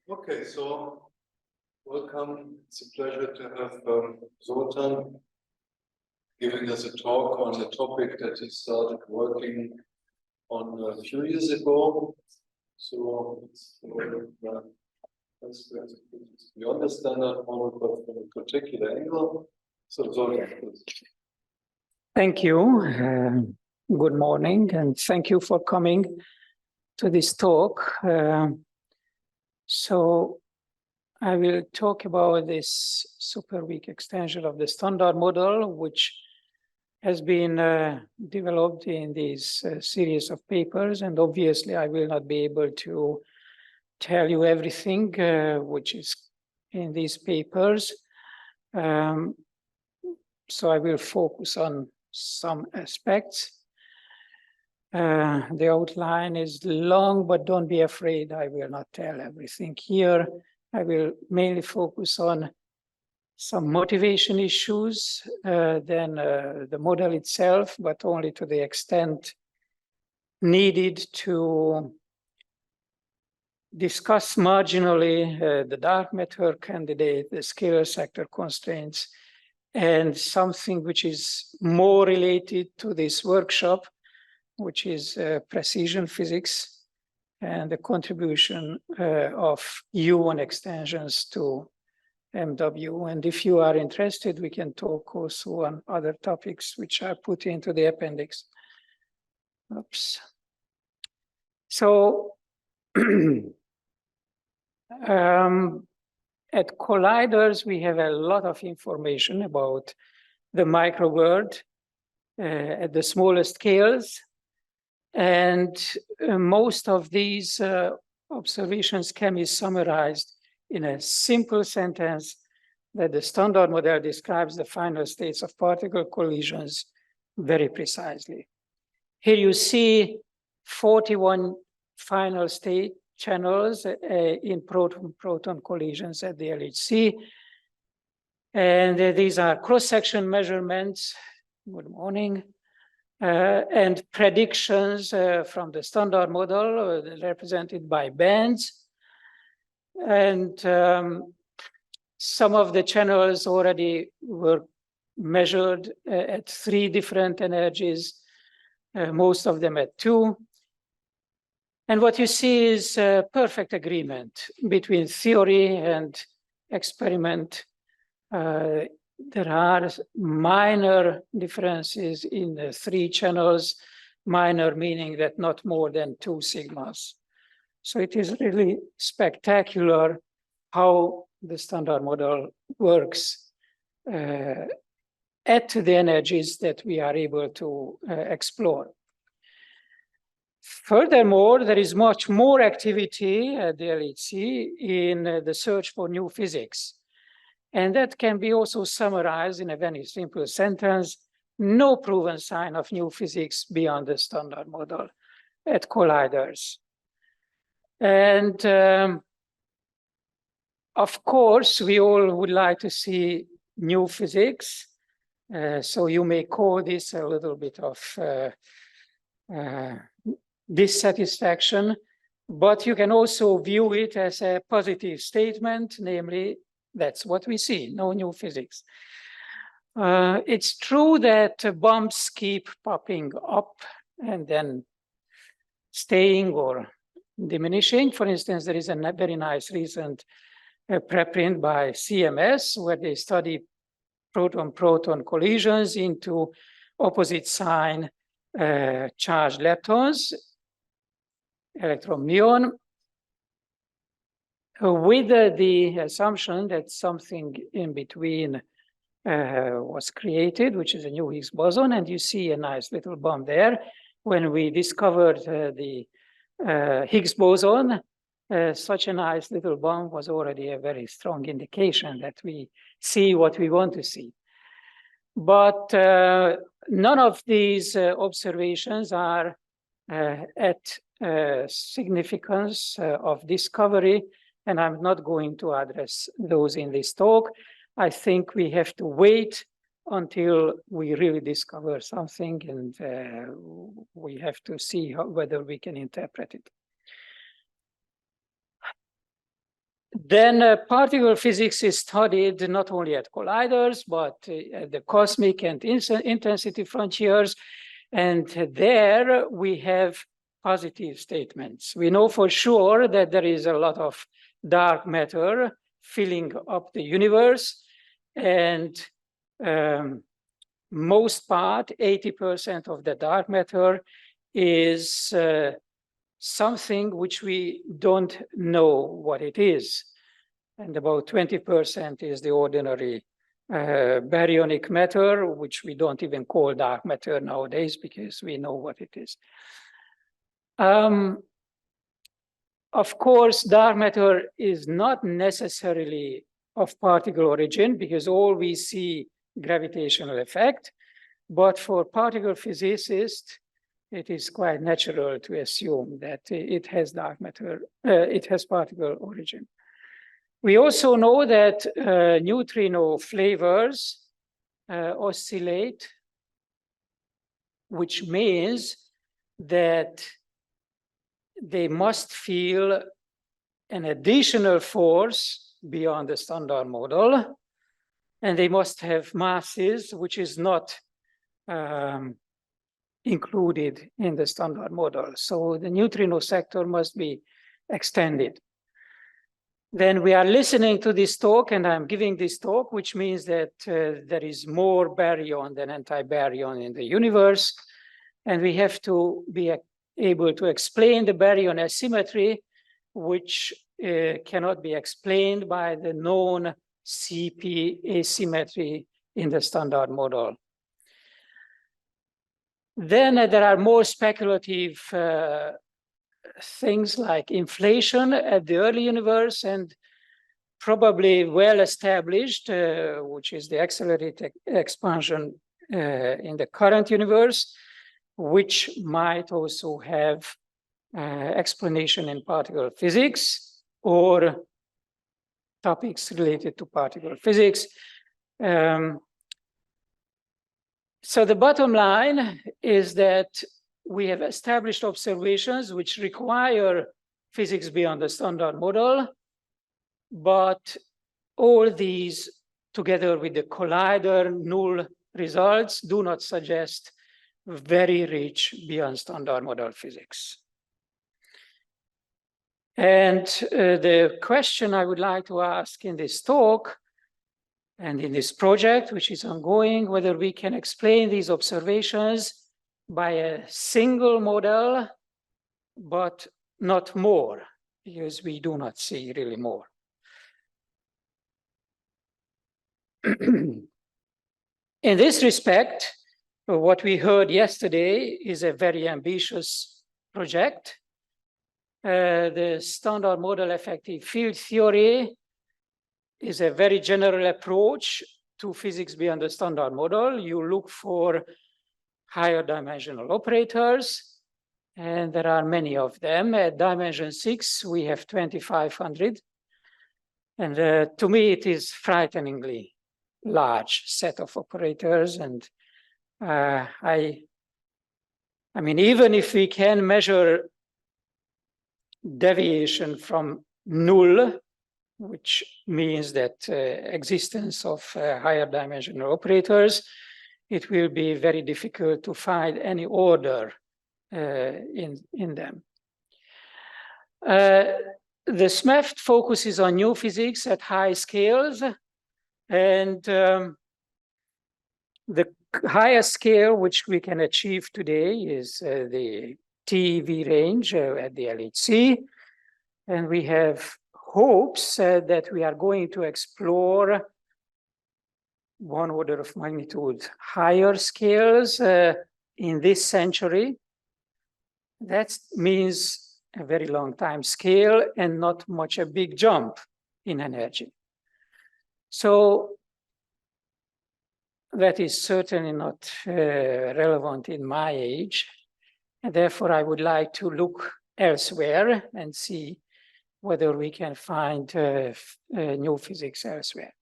Okay, so welcome. It's a pleasure to have Zoltan giving us a talk on a topic that he started working on a few years ago. So it's beyond the standard model, but from a particular angle. So Zoltan, please. Thank you. Good morning, and thank you for coming to this talk. So I will talk about this super weak extension of the standard model, which has been developed in this series of papers. And obviously, I will not be able to tell you everything which is in these papers. So I will focus on some aspects. The outline is long, but don't be afraid, I will not tell everything here. I will mainly focus on some motivation issues, then the model itself, but only to the extent needed to discuss marginally the dark matter candidate, the scalar sector constraints, and something which is more related to this workshop, which is precision physics and the contribution of U-1 extensions to MW. And if you are interested, we can talk also on other topics which are put into the appendix. Oops. So at colliders, we have a lot of information about the microworld at the smallest scales. And most of these observations can be summarized in a simple sentence that the standard model describes the final states of particle collisions very precisely. Here you see 41 final state channels in proton-proton collisions at the LHC. And these are cross-section measurements. Good morning. And predictions from the standard model represented by bands. And some of the channels already were measured at 3 different energies, most of them at 2. And what you see is perfect agreement between theory and experiment. There are minor differences in the 3 channels, minor meaning that not more than 2 sigmas. So it is really spectacular how the standard model works at the energies that we are able to explore. Furthermore, there is much more activity at the LHC in the search for new physics. And that can be also summarized in a very simple sentence: no proven sign of new physics beyond the standard model at colliders. And of course, we all would like to see new physics. So you may call this a little bit of dissatisfaction, but you can also view it as a positive statement, namely, that's what we see, no new physics. It's true that bumps keep popping up and then staying or diminishing. For instance, there is a very nice recent preprint by CMS where they study proton-proton collisions into opposite sign charged leptons, electron-muon, with the assumption that something in between was created, which is a new Higgs boson. And you see a nice little bump there. When we discovered the Higgs boson, such a nice little bump was already a very strong indication that we see what we want to see. But none of these observations are at significance of discovery, and I'm not going to address those in this talk. I think we have to wait until we really discover something, and we have to see whether we can interpret it. Then particle physics is studied not only at colliders, but at the cosmic and intensity frontiers. And there we have positive statements. We know for sure that there is a lot of dark matter filling up the universe. And most part, 80% of the dark matter is something which we don't know what it is. And about 20% is the ordinary baryonic matter, which we don't even call dark matter nowadays because we know what it is. Of course, dark matter is not necessarily of particle origin because all we see gravitational effect, but for particle physicists, it is quite natural to assume that it has dark matter, it has particle origin. We also know that neutrino flavors oscillate, which means that they must feel an additional force beyond the standard model, and they must have masses which is not included in the standard model. So the neutrino sector must be extended. Then we are listening to this talk, and I'm giving this talk, which means that there is more baryon than anti-baryon in the universe. And we have to be able to explain the baryon asymmetry, which cannot be explained by the known CP asymmetry in the standard model. Then there are more speculative things like inflation at the early universe, and probably well established, which is the accelerated expansion in the current universe, which might also have explanation in particle physics or topics related to particle physics. So the bottom line is that we have established observations which require physics beyond the standard model, but all these, together with the collider null results, do not suggest very rich beyond standard model physics. And the question I would like to ask in this talk and in this project, which is ongoing, whether we can explain these observations by a single model, but not more, because we do not see really more. In this respect, what we heard yesterday is a very ambitious project. The standard model effective field theory is a very general approach to physics beyond the standard model. You look for higher dimensional operators, and there are many of them. At dimension 6, we have 2,500. And to me, it is frighteningly large set of operators. And I mean, even if we can measure deviation from null, which means that existence of higher dimensional operators, it will be very difficult to find any order in them. The SMEFT focuses on new physics at high scales, and the highest scale which we can achieve today is the TeV range at the LHC, and we have hopes that we are going to explore one order of magnitude higher scales in this century. That means a very long time scale and not much a big jump in energy. So that is certainly not relevant in my age. And therefore, I would like to look elsewhere and see whether we can find new physics elsewhere.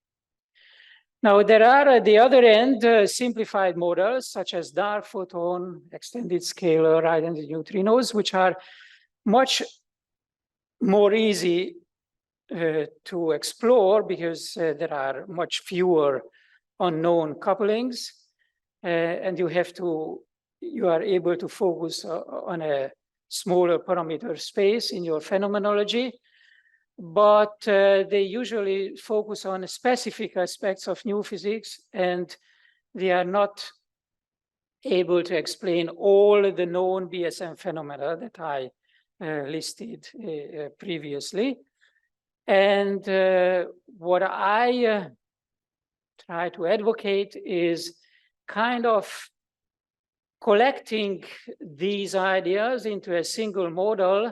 Now, there are at the other end simplified models such as dark photon, extended scalar, identity neutrinos, which are much more easy to explore because there are much fewer unknown couplings, and you are able to focus on a smaller parameter space in your phenomenology. But they usually focus on specific aspects of new physics, and they are not able to explain all the known BSM phenomena that I listed previously. And what I try to advocate is kind of collecting these ideas into a single model,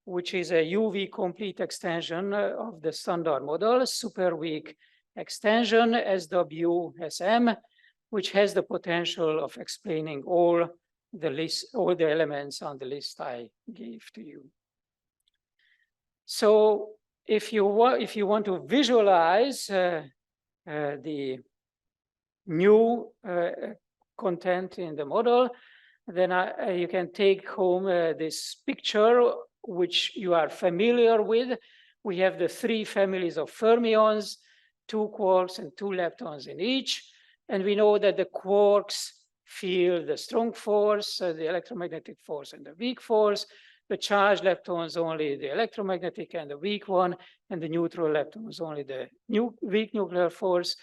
which is a UV complete extension of the standard model, superweak extension, SWSM, which has the potential of explaining all the elements on the list I gave to you. So if you want to visualize the new content in the model, then you can take home this picture, which you are familiar with. We have the 3 families of fermions, 2 quarks and 2 leptons in each. And we know that the quarks feel the strong force, the electromagnetic force and the weak force. The charged leptons only the electromagnetic and the weak one, and the neutral leptons only the weak nuclear force.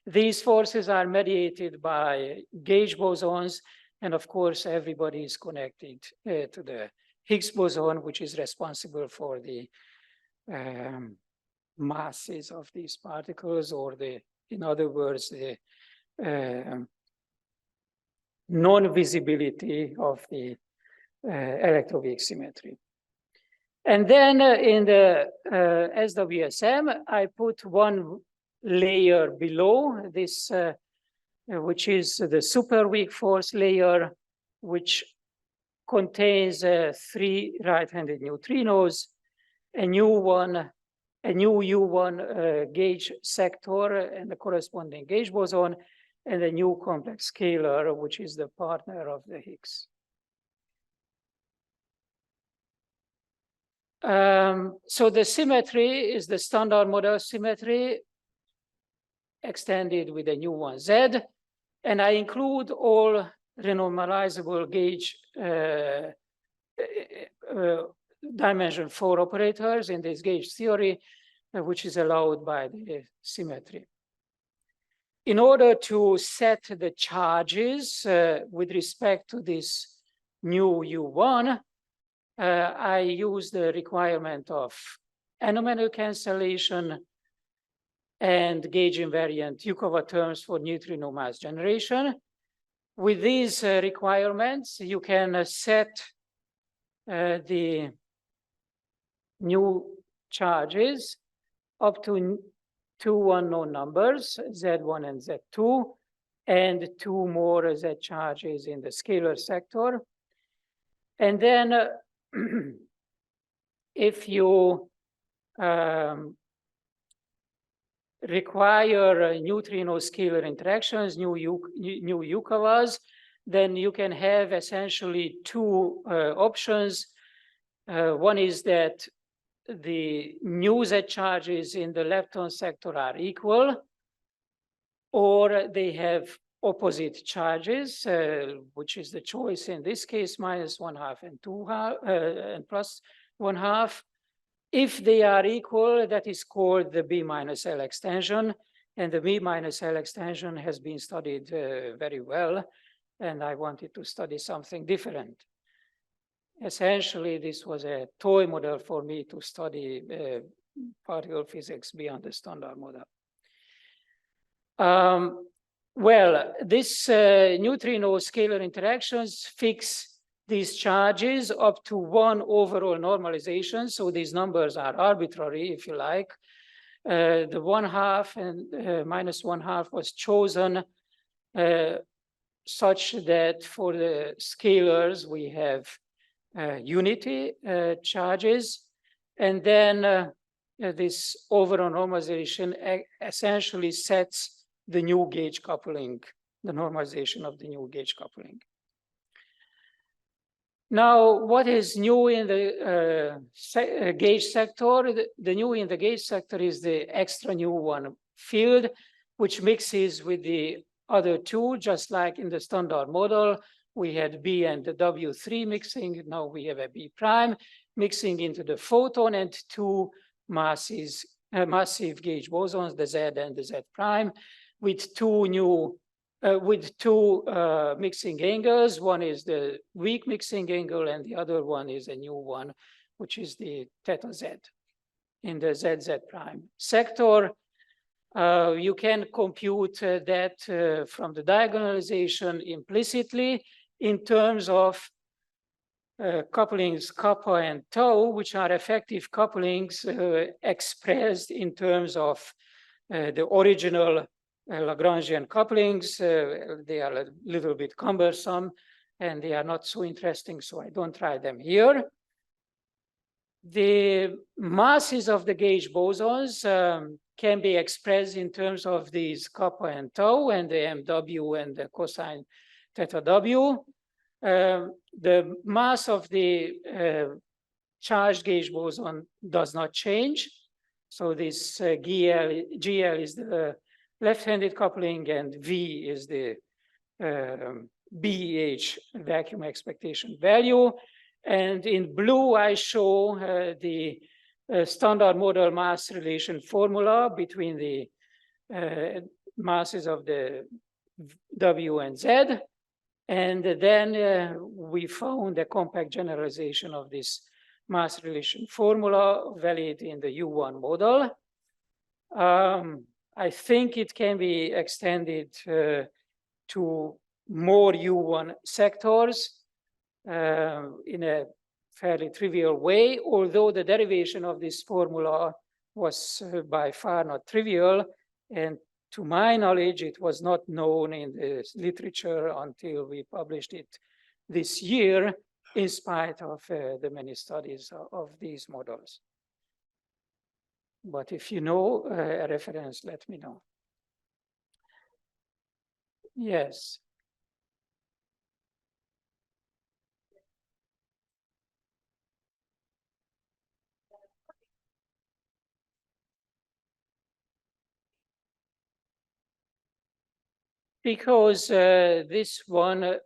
These forces are mediated by gauge bosons, and of course, everybody is connected to the Higgs boson, which is responsible for the masses of these particles, or in other words, the non-visibility of the electroweak symmetry. And then in the SWSM, I put one layer below this, which is the superweak force layer, which contains 3 right-handed neutrinos, a new U1 gauge sector and the corresponding gauge boson, and a new complex scalar, which is the partner of the Higgs. So the symmetry is the standard model symmetry extended with a new 1Z, and I include all renormalizable gauge dimension 4 operators in this gauge theory, which is allowed by the symmetry. In order to set the charges with respect to this new U1, I use the requirement of anomaly cancellation and gauge invariant Yukawa terms for neutrino mass generation. With these requirements, you can set the new charges up to 2 unknown numbers, Z1 and Z2, and 2 more Z charges in the scalar sector. And then if you require neutrino scalar interactions, new Yukawas, then you can have essentially 2 options. One is that the new Z charges in the lepton sector are equal, or they have opposite charges, which is the choice in this case, -1/2 and 2/2 and +1/2. If they are equal, that is called the B-L extension, and the B-L extension has been studied very well, and I wanted to study something different. Essentially, this was a toy model for me to study particle physics beyond the standard model. Well, this neutrino scalar interactions fix these charges up to 1 overall normalization. So these numbers are arbitrary, if you like. The 1/2 and -1/2 was chosen such that for the scalars, we have unity charges. And then this overall normalization essentially sets the new gauge coupling, the normalization of the new gauge coupling. Now, what is new in the gauge sector? The new in the gauge sector is the extra new one field, which mixes with the other two, just like in the standard model. We had B and the W3 mixing. Now we have a B prime mixing into the photon and two massive gauge bosons, the Z and the Z prime, with two new mixing angles. One is the weak mixing angle, and the other one is a new one, which is the theta Z in the ZZ prime sector. You can compute that from the diagonalization implicitly in terms of couplings kappa and tau, which are effective couplings expressed in terms of the original Lagrangian couplings. They are a little bit cumbersome and they are not so interesting, so I don't try them here. The masses of the gauge bosons can be expressed in terms of these kappa and tau and the MW and the cosine theta W. The mass of the charged gauge boson does not change. So this GL is the left-handed coupling and V is the BH vacuum expectation value. And in blue, I show the standard model mass relation formula between the masses of the W and Z. And then we found a compact generalization of this mass relation formula valid in the U1 model. I think it can be extended to more U1 sectors in a fairly trivial way, although the derivation of this formula was by far not trivial. And to my knowledge, it was not known in the literature until we published it this year, in spite of the many studies of these models. But if you know a reference, let me know. Yes. Because this one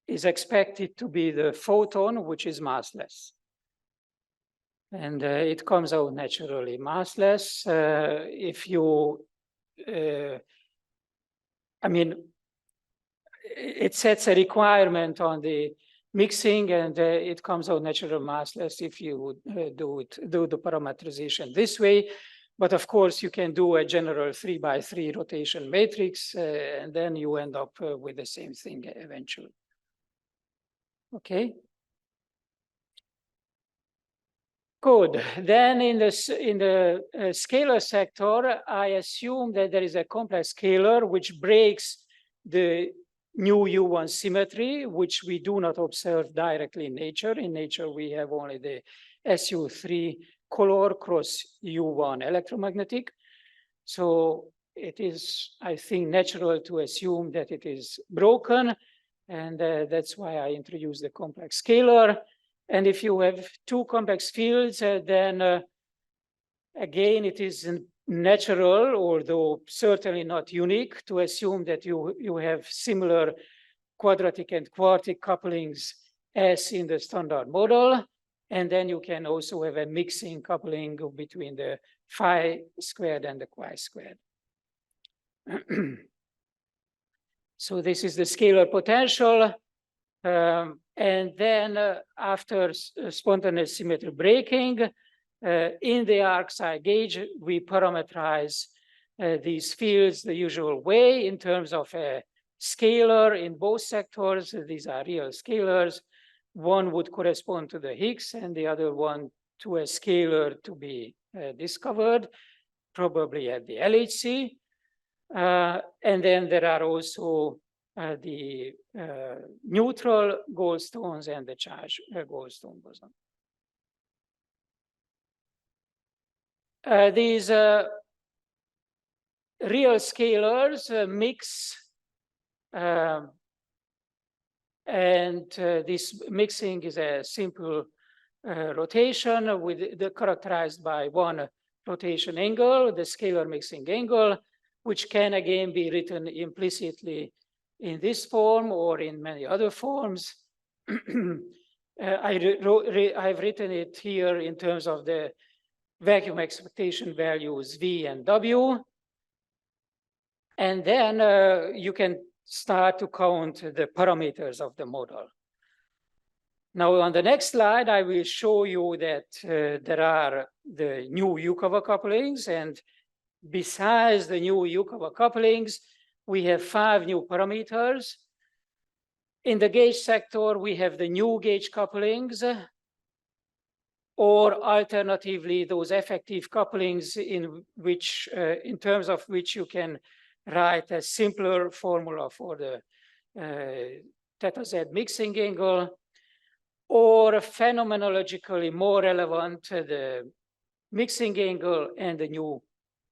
is expected to be the photon, which is massless. And it comes out naturally massless. If you, I mean, it sets a requirement on the mixing and it comes out natural massless if you do the parametrization this way. But of course, you can do a general 3x3 rotation matrix, and then you end up with the same thing eventually. Okay. Good. Then in the scalar sector, I assume that there is a complex scalar which breaks the new U1 symmetry, which we do not observe directly in nature. In nature, we have only the SU3 color cross U1 electromagnetic. So it is, I think, natural to assume that it is broken. And that's why I introduced the complex scalar. And if you have two complex fields, then again, it is natural, although certainly not unique, to assume that you have similar quadratic and quartic couplings as in the standard model. And then you can also have a mixing coupling between the phi squared and the chi squared. So this is the scalar potential. And then after spontaneous symmetry breaking, in the arc psi gauge, we parameterize these fields the usual way in terms of a scalar in both sectors. These are real scalars. One would correspond to the Higgs and the other one to a scalar to be discovered, probably at the LHC. And then there are also the neutral Goldstones and the charged Goldstone boson. These real scalars mix And this mixing is a simple rotation characterized by one rotation angle, the scalar mixing angle, which can again be written implicitly in this form or in many other forms. I've written it here in terms of the vacuum expectation values V and W. And then you can start to count the parameters of the model. Now, on the next slide, I will show you that there are the new Yukawa couplings, and besides the new Yukawa couplings, we have 5 new parameters. In the gauge sector, we have the new gauge couplings, or alternatively, those effective couplings in terms of which you can write a simpler formula for the theta Z mixing angle, or phenomenologically more relevant, the mixing angle and the new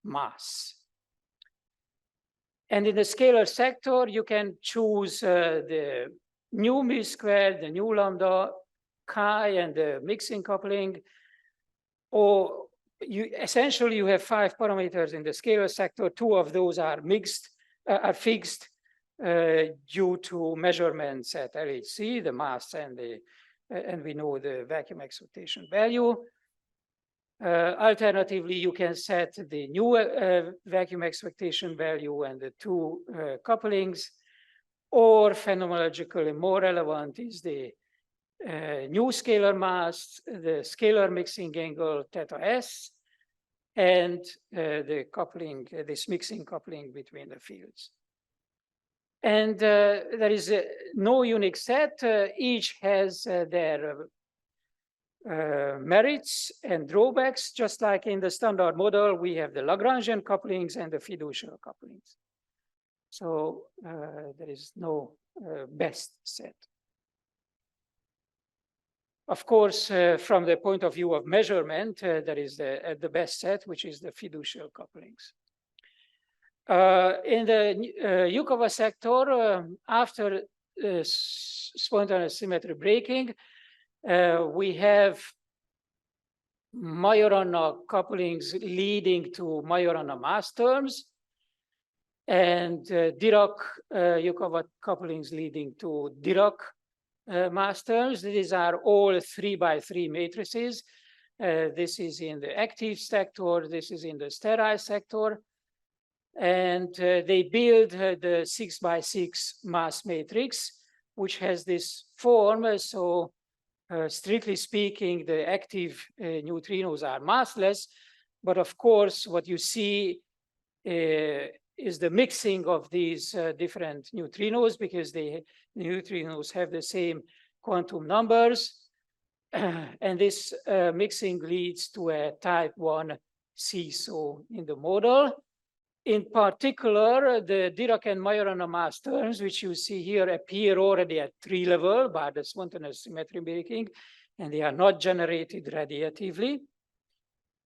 mass. And in the scalar sector, you can choose the new mu squared, the new lambda, chi, and the mixing coupling. Or essentially you have 5 parameters in the scalar sector. 2 of those are fixed due to measurements at LHC, the mass and we know the vacuum expectation value. Alternatively, you can set the new vacuum expectation value and the 2 couplings, or phenomenologically more relevant is the new scalar mass, the scalar mixing angle theta S, and the coupling, this mixing coupling between the fields. And there is no unique set. Each has their merits and drawbacks. Just like in the standard model, we have the Lagrangian couplings and the fiducial couplings. So there is no best set. Of course, from the point of view of measurement, there is the best set, which is the fiducial couplings. In the Yukawa sector, after spontaneous symmetry breaking, we have Majorana couplings leading to Majorana mass terms, and Dirac Yukawa couplings leading to Dirac mass terms. These are all 3x3 matrices. This is in the active sector, this is in the sterile sector. And they build the 6x6 mass matrix, which has this form. So strictly speaking, the active neutrinos are massless. But of course, what you see is the mixing of these different neutrinos, because the neutrinos have the same quantum numbers. And this mixing leads to a type 1 seesaw in the model. In particular, the Dirac and Majorana mass terms, which you see here, appear already at 3 level by the spontaneous symmetry breaking, and they are not generated radiatively.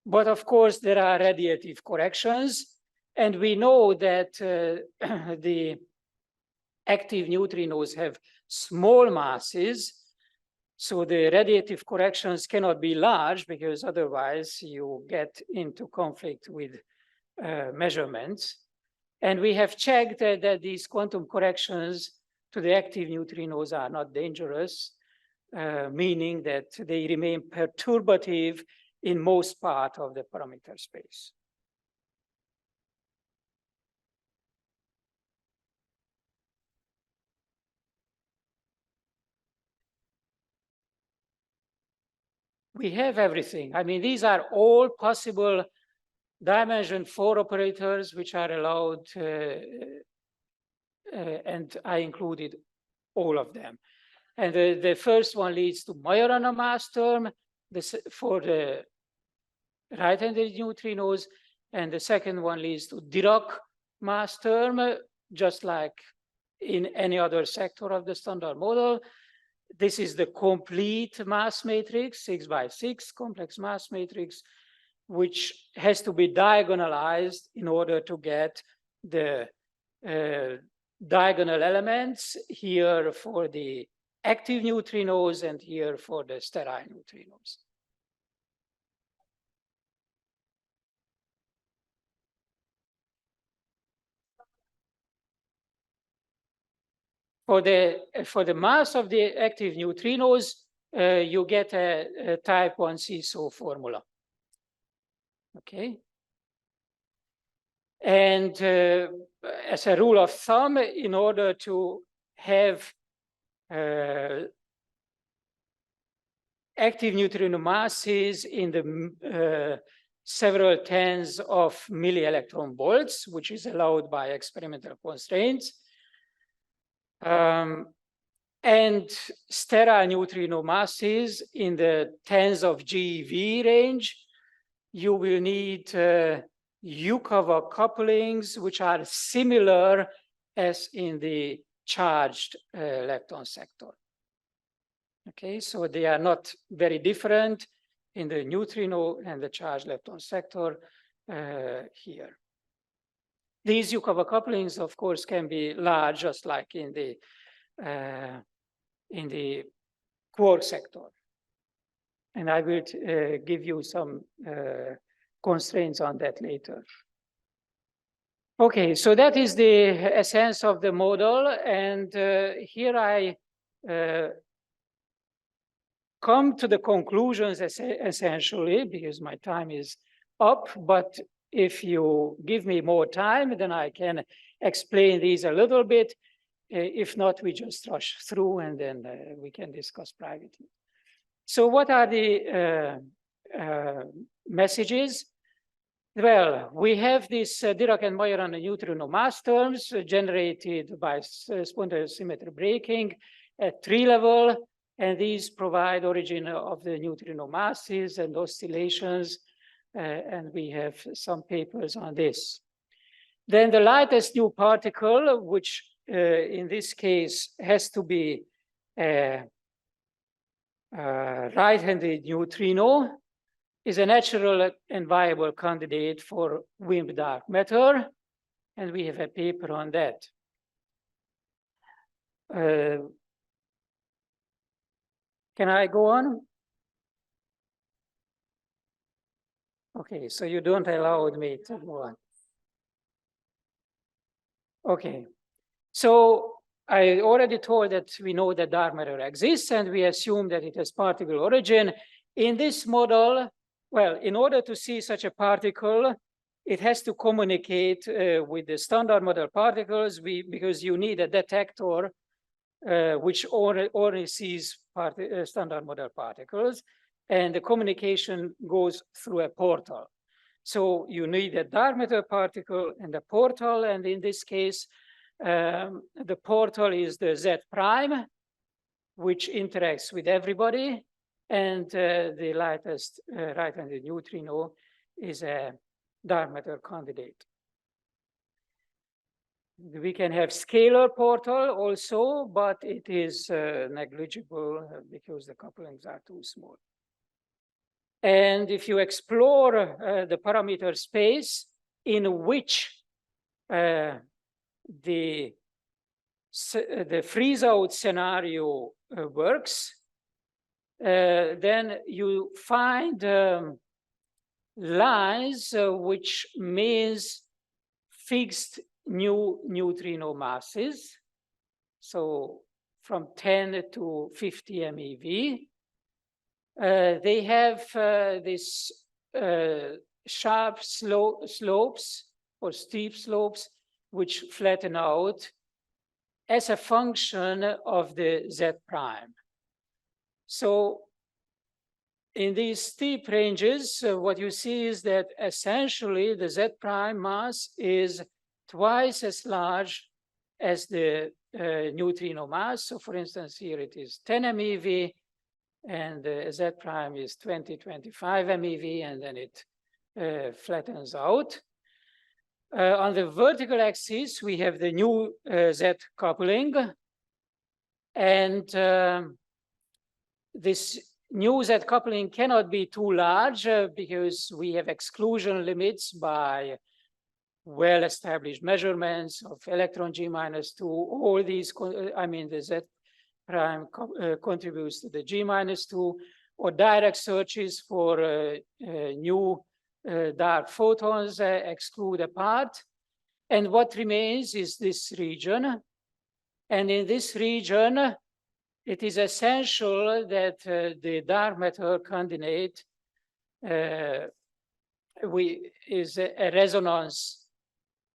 But of course, there are radiative corrections, and we know that the active neutrinos have small masses, so the radiative corrections cannot be large, because otherwise you get into conflict with measurements. And we have checked that these quantum corrections to the active neutrinos are not dangerous, meaning that they remain perturbative in most part of the parameter space. We have everything. I mean, these are all possible dimension 4 operators which are allowed, and I included all of them. And the first one leads to Majorana mass term for the right-handed neutrinos, and the second one leads to Dirac mass term, just like in any other sector of the standard model. This is the complete mass matrix, 6x6 complex mass matrix, which has to be diagonalized in order to get the diagonal elements here for the active neutrinos, and here for the sterile neutrinos. For the mass of the active neutrinos, you get a type 1 seesaw formula. Okay. And as a rule of thumb, in order to have active neutrino masses in the several tens of milli-electron volts, which is allowed by experimental constraints, and sterile neutrino masses in the tens of GeV range, you will need U-cover couplings, which are similar as in the charged lepton sector. Okay, so they are not very different in the neutrino and the charged lepton sector here. These U-cover couplings, of course, can be large, just like in the quark sector. And I will give you some constraints on that later. Okay, so that is the essence of the model. And here I come to the conclusions essentially, because my time is up. But if you give me more time, then I can explain these a little bit. If not, we just rush through and then we can discuss privately. So what are the messages? Well, we have this Dirac and Majorana neutrino mass terms generated by spontaneous symmetry breaking at tree level, and these provide origin of the neutrino masses and oscillations, and we have some papers on this. Then the lightest new particle, which in this case has to be right-handed neutrino, is a natural and viable candidate for WIMP dark matter, and we have a paper on that. Can I go on? Okay, so you don't allow me to go on. Okay, so I already told that we know that dark matter exists, and we assume that it has particle origin. In this model, well, in order to see such a particle, it has to communicate with the standard model particles because you need a detector which only sees standard model particles, and the communication goes through a portal. So you need a dark matter particle and a portal, and in this case, the portal is the Z prime, which interacts with everybody, and the lightest right-handed neutrino is a dark matter candidate. We can have scalar portal also, but it is negligible because the couplings are too small. And if you explore the parameter space in which the freeze-out scenario works, then you find lines which means fixed new neutrino masses, so from 10 to 50 MeV. They have this sharp slopes or steep slopes which flatten out as a function of the Z prime. So in these steep ranges, what you see is that essentially the Z prime mass is twice as large as the neutrino mass. So for instance, here it is 10 MeV, and Z prime is 20, 25 MeV, and then it flattens out. On the vertical axis, we have the new Z coupling, and this new Z coupling cannot be too large because we have exclusion limits by well-established measurements of electron G-2, all these, I mean, the Z prime contributes to the G-2, or direct searches for new dark photons exclude a part. And what remains is this region. And in this region, it is essential that the dark matter candidate is a resonance.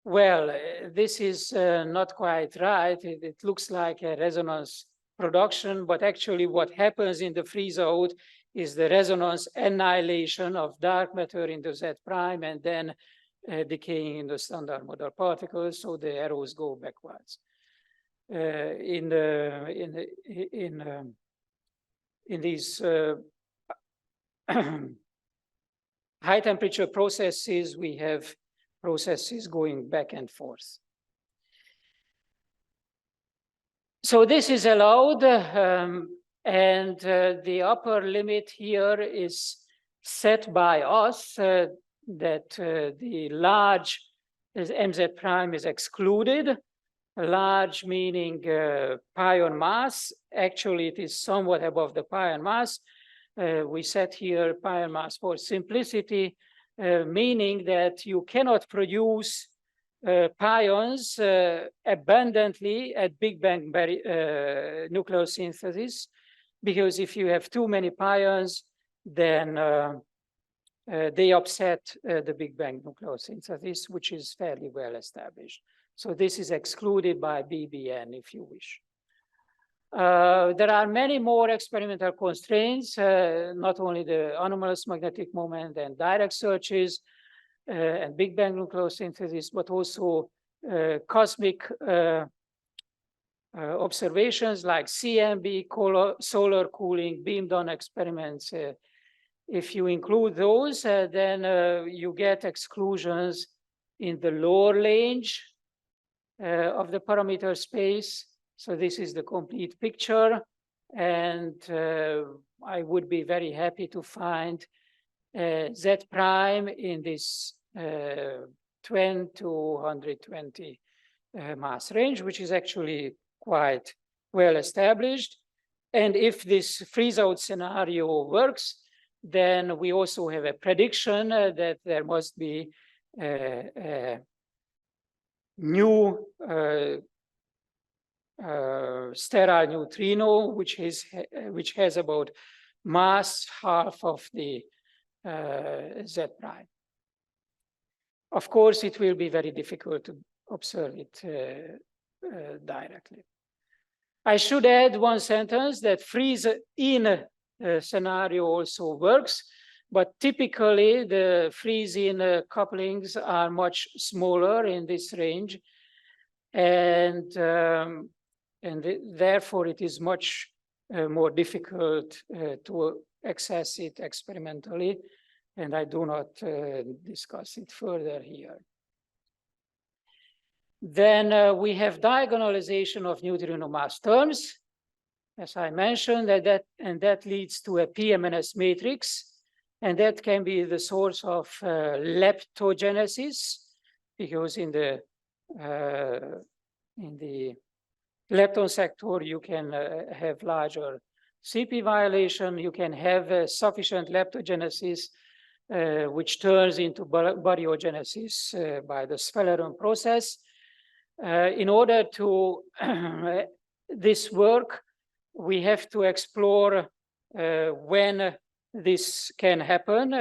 Well, this is not quite right. It looks like a resonance production, but actually what happens in the freeze out is the resonance annihilation of dark matter into Z prime and then decaying in the standard model particles. So the arrows go backwards. In these high temperature processes, we have processes going back and forth. So this is allowed, and the upper limit here is set by us that the large MZ prime is excluded. Large meaning pion mass. Actually, it is somewhat above the pion mass. We set here pion mass for simplicity, meaning that you cannot produce pions abundantly at Big Bang nucleosynthesis, because if you have too many pions, then they upset the Big Bang nucleosynthesis, which is fairly well established. So this is excluded by BBN, if you wish. There are many more experimental constraints, not only the anomalous magnetic moment and direct searches and Big Bang nucleosynthesis, but also cosmic observations like CMB, solar cooling, beam-down experiments. If you include those, then you get exclusions in the lower range of the parameter space. So this is the complete picture. And I would be very happy to find Z prime in this 20 to 120 mass range, which is actually quite well established. And if this freeze out scenario works, then we also have a prediction that there must be a new sterile neutrino, which has about mass half of the Z prime. Of course, it will be very difficult to observe it directly. I should add one sentence that freeze-in scenario also works, but typically the freeze-in couplings are much smaller in this range, and therefore it is much more difficult to access it experimentally, and I do not discuss it further here. Then we have diagonalization of neutrino mass terms, as I mentioned, and that leads to a PMNS matrix, and that can be the source of leptogenesis, because in the lepton sector you can have larger CP violation. You can have sufficient leptogenesis, which turns into baryogenesis by the Sveleron process. In order to this work, we have to explore when this can happen,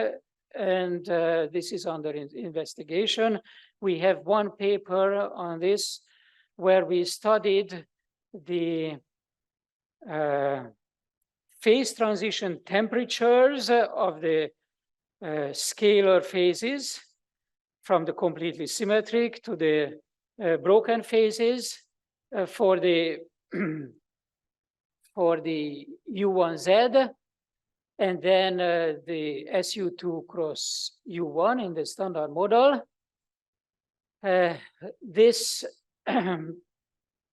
and this is under investigation. We have one paper on this where we studied the phase transition temperatures of the scalar phases from the completely symmetric to the broken phases for the U1Z, and then the SU2 cross U1 in the standard model. This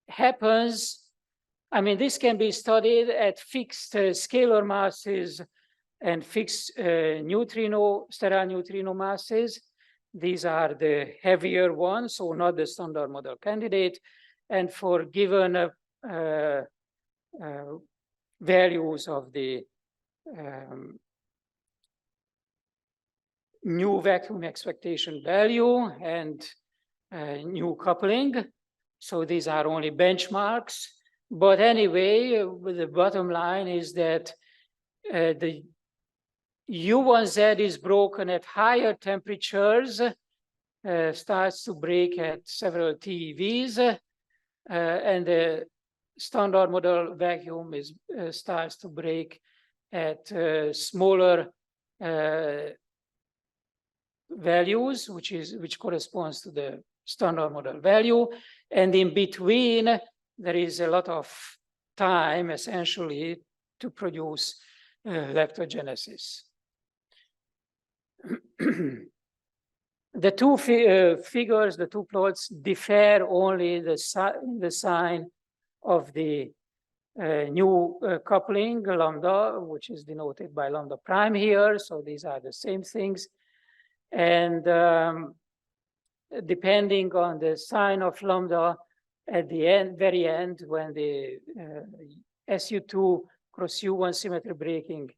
happens, I mean, this can be studied at fixed scalar masses and fixed sterile neutrino masses. These are the heavier ones, so not the standard model candidate. And for given values of the new vacuum expectation value and new coupling. So these are only benchmarks. But anyway, the bottom line is that the U1Z is broken at higher temperatures, starts to break at several TeVs, and the standard model vacuum is starts to break at smaller values, which corresponds to the standard model value, and in between there is a lot of time essentially to produce leptogenesis. The two figures, the two plots differ only the sign of the new coupling lambda, which is denoted by lambda prime here. So these are the same things. And depending on the sign of lambda at the end, very end, when the SU2 cross U1 symmetry breaking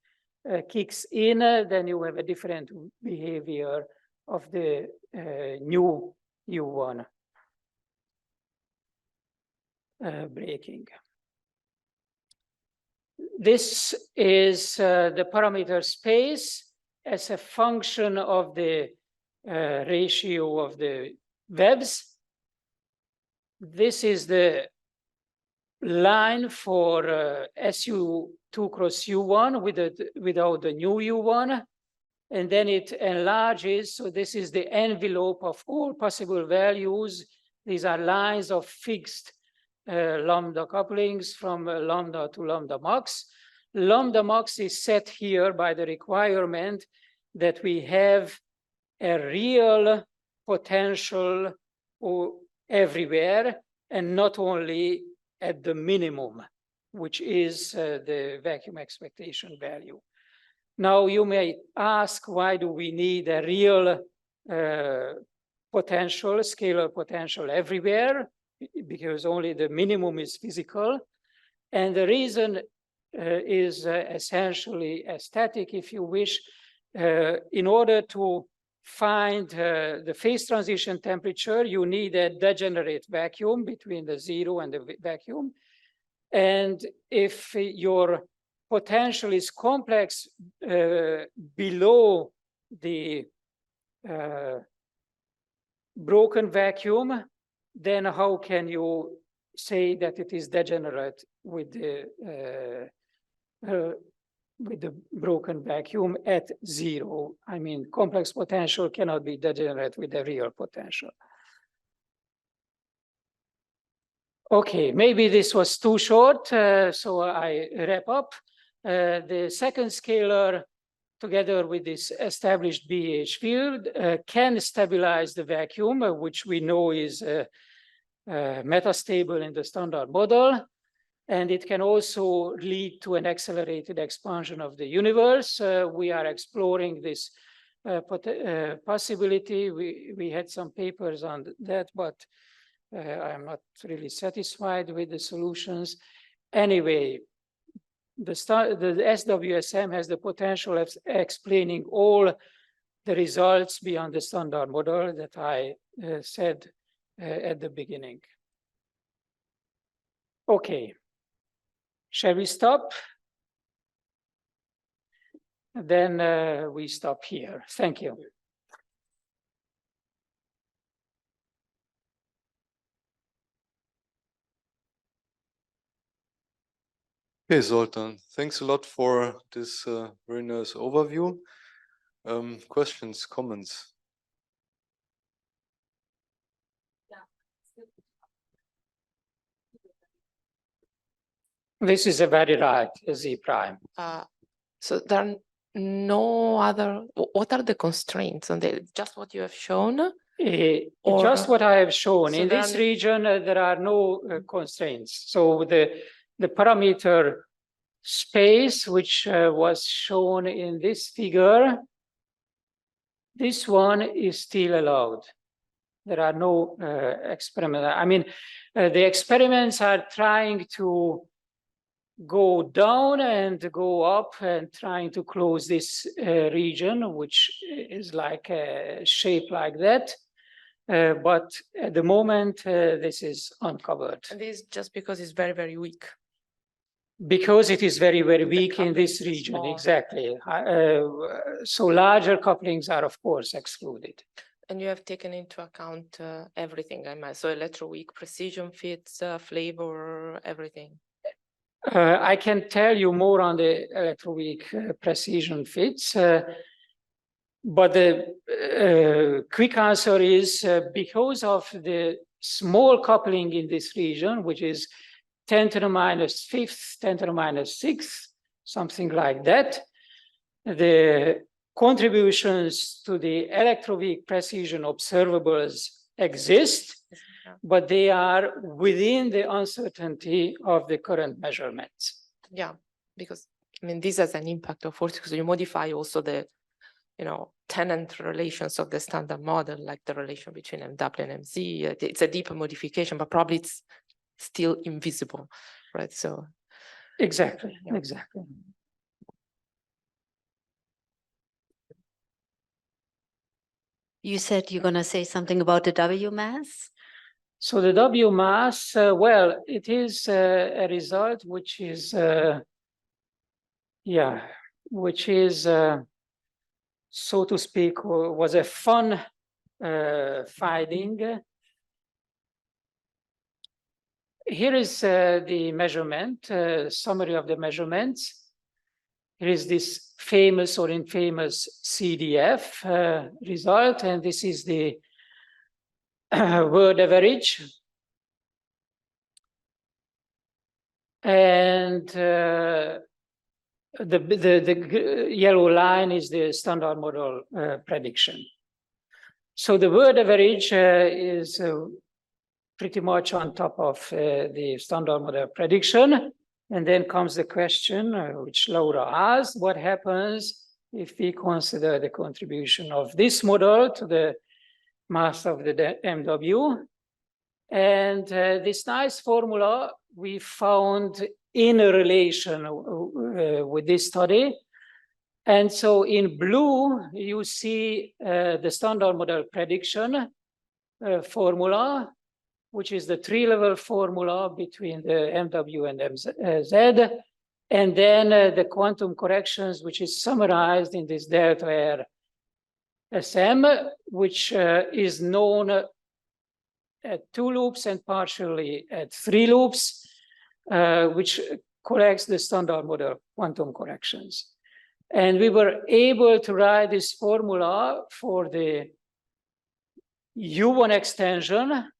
kicks in, then you have a different behavior of the new U1 breaking. This is the parameter space as a function of the ratio of the webs. This is the line for SU2 cross U1 without the new U1. And then it enlarges. So this is the envelope of all possible values. These are lines of fixed lambda couplings from lambda to lambda max. Lambda max is set here by the requirement that we have a real potential everywhere and not only at the minimum, which is the vacuum expectation value. Now you may ask, why do we need a real potential, scalar potential everywhere? Because only the minimum is physical. And the reason is essentially aesthetic, if you wish. In order to find the phase transition temperature, you need a degenerate vacuum between the zero and the vacuum. And if your potential is complex below the broken vacuum, then how can you say that it is degenerate with the broken vacuum at zero? I mean, complex potential cannot be degenerate with the real potential. Okay, maybe this was too short, so I wrap up. The second scalar, together with this established BH field, can stabilize the vacuum, which we know is metastable in the standard model. And it can also lead to an accelerated expansion of the universe. We are exploring this possibility. We had some papers on that, but I'm not really satisfied with the solutions. Anyway, the SWSM has the potential of explaining all the results beyond the standard model that I said at the beginning. Okay, shall we stop? Then we stop here. Thank you. Okay, Zoltan, thanks a lot for this very nice overview. Questions, comments? This is a very right Z prime. So there are no other, what are the constraints on just what you have shown? Just what I have shown. So in this region, there are no constraints. So the parameter space, which was shown in this figure, this one is still allowed. There are no experiments. I mean, the experiments are trying to go down and go up and trying to close this region, which is like a shape like that. But at the moment, this is uncovered. And this is just because it's very, very weak. Because it is very, very The weak in this coupling is region, small. exactly. So larger couplings are, of course, excluded. And you have taken into account everything, I might. So electroweak, precision fits, flavor, everything. I can tell you more on the electroweak precision fits, but the quick answer is because of the small coupling in this region, which is 10 to the minus fifth, 10 to the minus sixth, something like that, the contributions to the electroweak precision observables exist, but they are within the uncertainty of the current measurements. Yeah, because I mean, this has an impact, of course, because you modify also the, tenant relations of the standard model, like the relation between MW and MZ. It's a deeper modification, but probably it's still invisible, right? So exactly, yeah. Exactly. You said you're going to say something about the W mass? So the W mass, well, it is a result which is, so to speak, was a fun finding. Here is the measurement, summary of the measurements. Here is this famous or infamous CDF result, and this is the word average. And the yellow line is the standard model prediction. So the word average is pretty much on top of the standard model prediction. And then comes the question, which Laura asked, what happens if we consider the contribution of this model to the mass of the MW? And this nice formula we found in a relation with this study. And so in blue, you see the standard model prediction formula, which is the three-level formula between the MW and MZ, and then the quantum corrections, which is summarized in this delta R SM, which is known at 2 loops and partially at 3 loops, which corrects the standard model quantum corrections. And we were able to write this formula for the U1 extension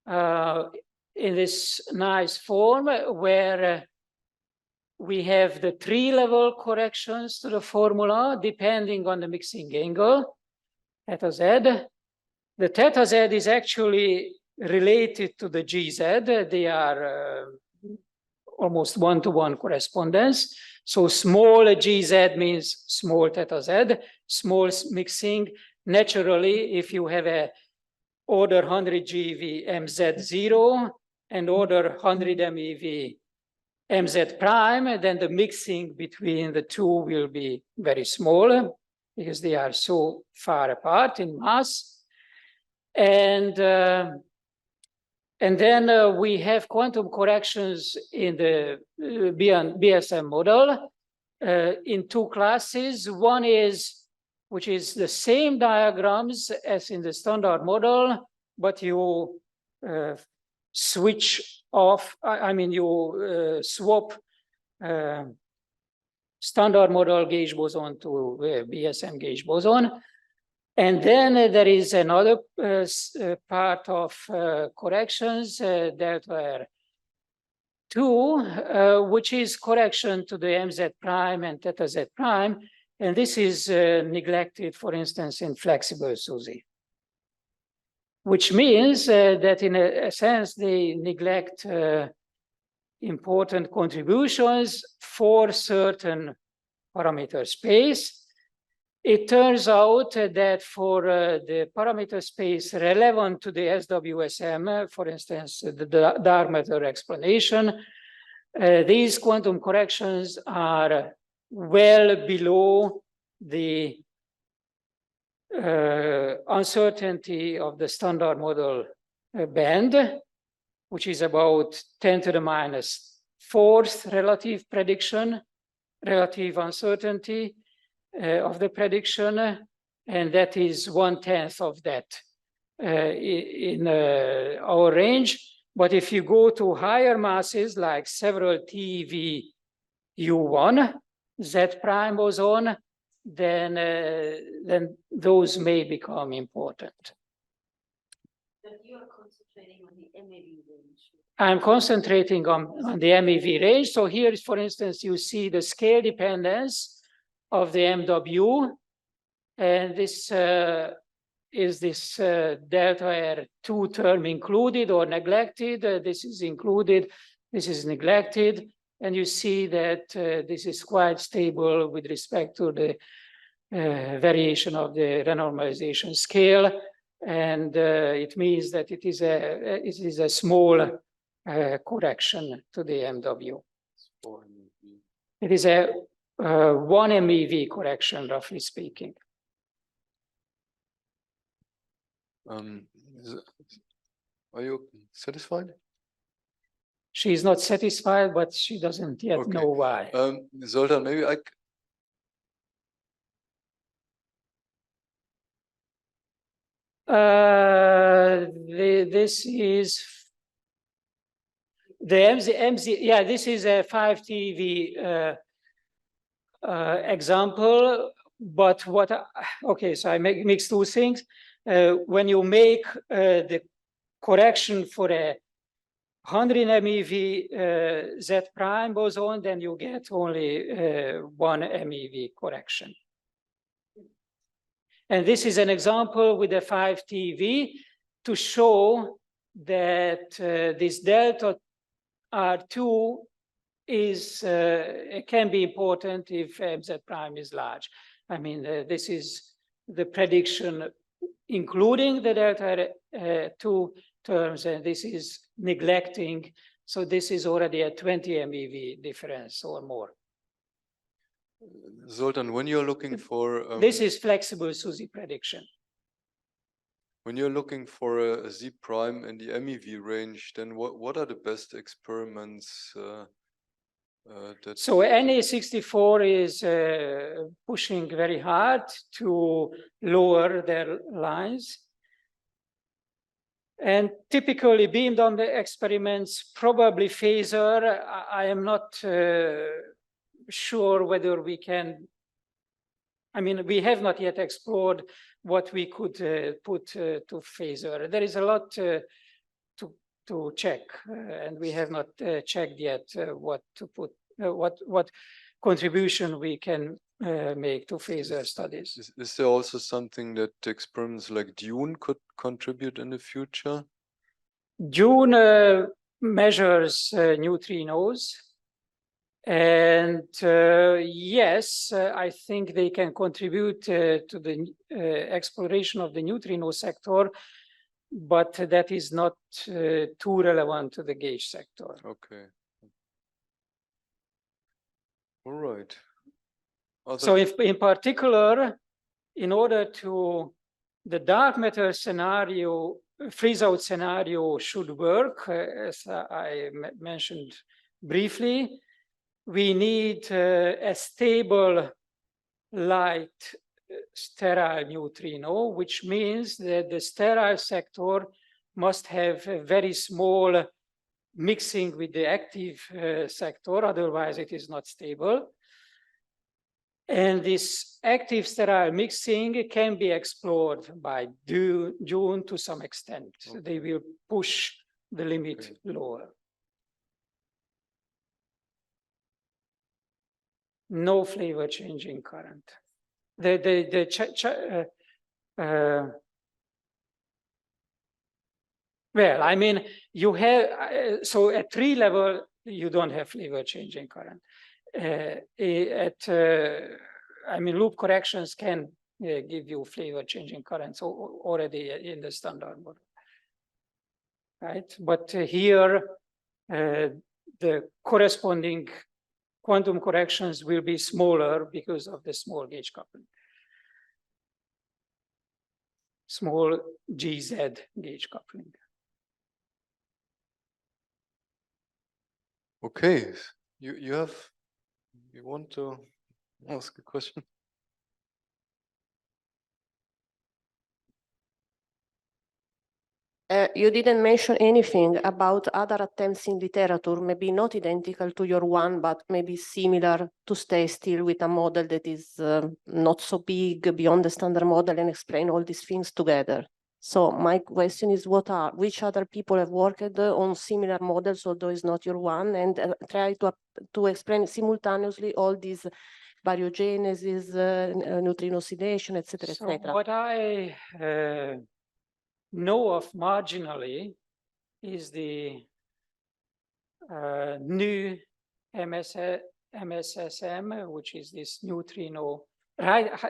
in this nice form where we have the 3-level corrections to the formula depending on the mixing angle, theta Z. The theta Z is actually related to the GZ. They are almost one-to-one correspondence. So small GZ means small theta Z, small mixing. Naturally, if you have a order 100 GeV MZ0 and order 100 MeV MZ prime, then the mixing between the two will be very small because they are so far apart in mass. And then we have quantum corrections in the BSM model in 2 classes. One is, which is the same diagrams as in the standard model, but you switch off, you swap standard model gauge boson to BSM gauge boson. And then there is another part of corrections, delta R2, which is correction to the MZ prime and theta Z prime. And this is neglected, for instance, in flexible SUSY, which means that in a sense, they neglect important contributions for certain parameter space. It turns out that for the parameter space relevant to the SWSM, for instance, the dark matter explanation, These quantum corrections are well below the uncertainty of the standard model band, which is about 10 to the minus fourth relative prediction, relative uncertainty of the prediction, and that is 1/10 of that in our range. But if you go to higher masses, like several TeV-U1, Z prime boson, then those may become important. But you are concentrating on the MeV range. I'm concentrating on the MeV range. So here, for instance, you see the scale dependence of the MW, and this is this delta R2 term included or neglected. This is included, this is neglected. And you see that this is quite stable with respect to the variation of the renormalization scale. And it means that it is a small correction to the MW. It is a 1 MeV correction, roughly speaking. Are you satisfied? She's not satisfied, but she doesn't yet know why. Zoltan, maybe this is the MZ, yeah, this is a 5 TeV example, but what, okay, so I mix two things. When you make the correction for a 100 MeV Z prime boson, then you get only 1 MeV correction. And this is an example with a 5 TeV to show that this delta R2 is can be important if MZ prime is large. I mean, this is the prediction including the delta R2 terms, and this is neglecting. So this is already a 20 MeV difference or more. Zoltan, when you're looking for this is flexible SUSY prediction. When you're looking for a Z prime in the MEV range, then what are the best experiments that? So NA64 is pushing very hard to lower their lines. And typically beamed on the experiments, probably phasor. I am not sure whether we can, I mean, we have not yet explored what we could put to phasor. There is a lot to check, and we have not checked yet what to put, what contribution we can make to phasor studies. Is there also something that experiments like DUNE could contribute in the future? DUNE measures neutrinos. And yes, I think they can contribute to the exploration of the neutrino sector, but that is not too relevant to the gauge sector. Okay. All right. So if in particular, in order to, the dark matter scenario, freeze-out scenario should work, as I mentioned briefly, we need a stable light sterile neutrino, which means that the sterile sector must have a very small mixing with the active sector, otherwise it is not stable. And this active sterile mixing can be explored by DUNE to some extent. Okay. They will push the limit lower. No flavor changing current. Well, I mean, you have, so at 3 level, you don't have flavor changing current. I mean, loop corrections can give you flavor changing currents already in the standard model, right? But here, the corresponding quantum corrections will be smaller because of the small gauge coupling. Small GZ gauge coupling. Okay, you want to ask a question? You didn't mention anything about other attempts in literature, maybe not identical to your one, but maybe similar, to stay still with a model that is not so big beyond the standard model and explain all these things together. So my question is, which other people have worked on similar models, although it's not your one, and try to explain simultaneously all these baryogenesis, neutrino oscillation, etc., etc. What I know of marginally is the new MSSM, which is this neutrino,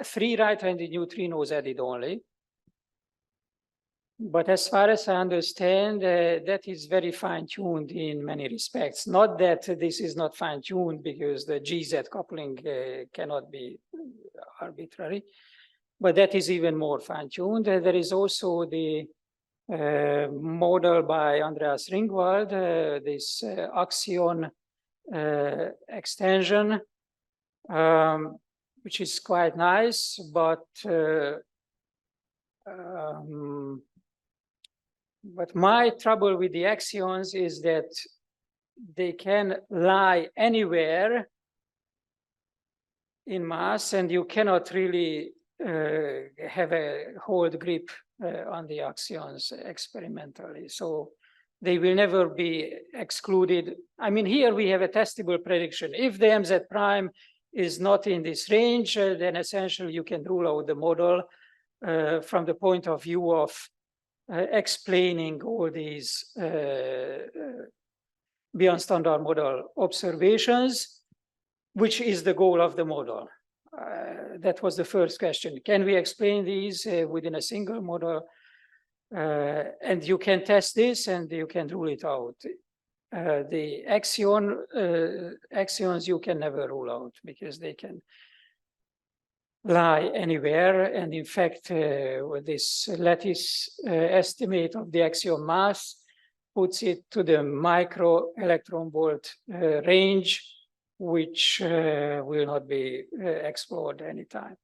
three right-handed neutrinos added only. But as far as I understand, that is very fine-tuned in many respects. Not that this is not fine-tuned because the GZ coupling cannot be arbitrary, but that is even more fine-tuned. There is also the model by Andreas Ringwald, this axion extension, which is quite nice, but my trouble with the axions is that they can lie anywhere in mass, and you cannot really have a hold grip on the axions experimentally. So they will never be excluded. I mean, here we have a testable prediction. If the MZ prime is not in this range, then essentially you can rule out the model from the point of view of explaining all these beyond standard model observations, which is the goal of the model. That was the first question. Can we explain these within a single model? And you can test this and you can rule it out. The axions you can never rule out because they can lie anywhere. And in fact, with this lattice estimate of the axion mass puts it to the micro electron volt range, which will not be explored anytime.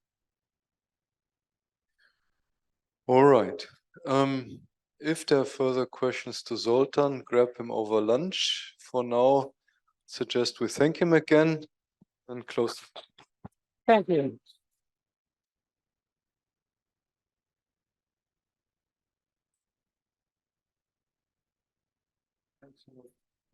All right. If there are further questions to Zoltan, grab him over lunch. For now, suggest we thank him again and close. Thank you. Thanks a lot.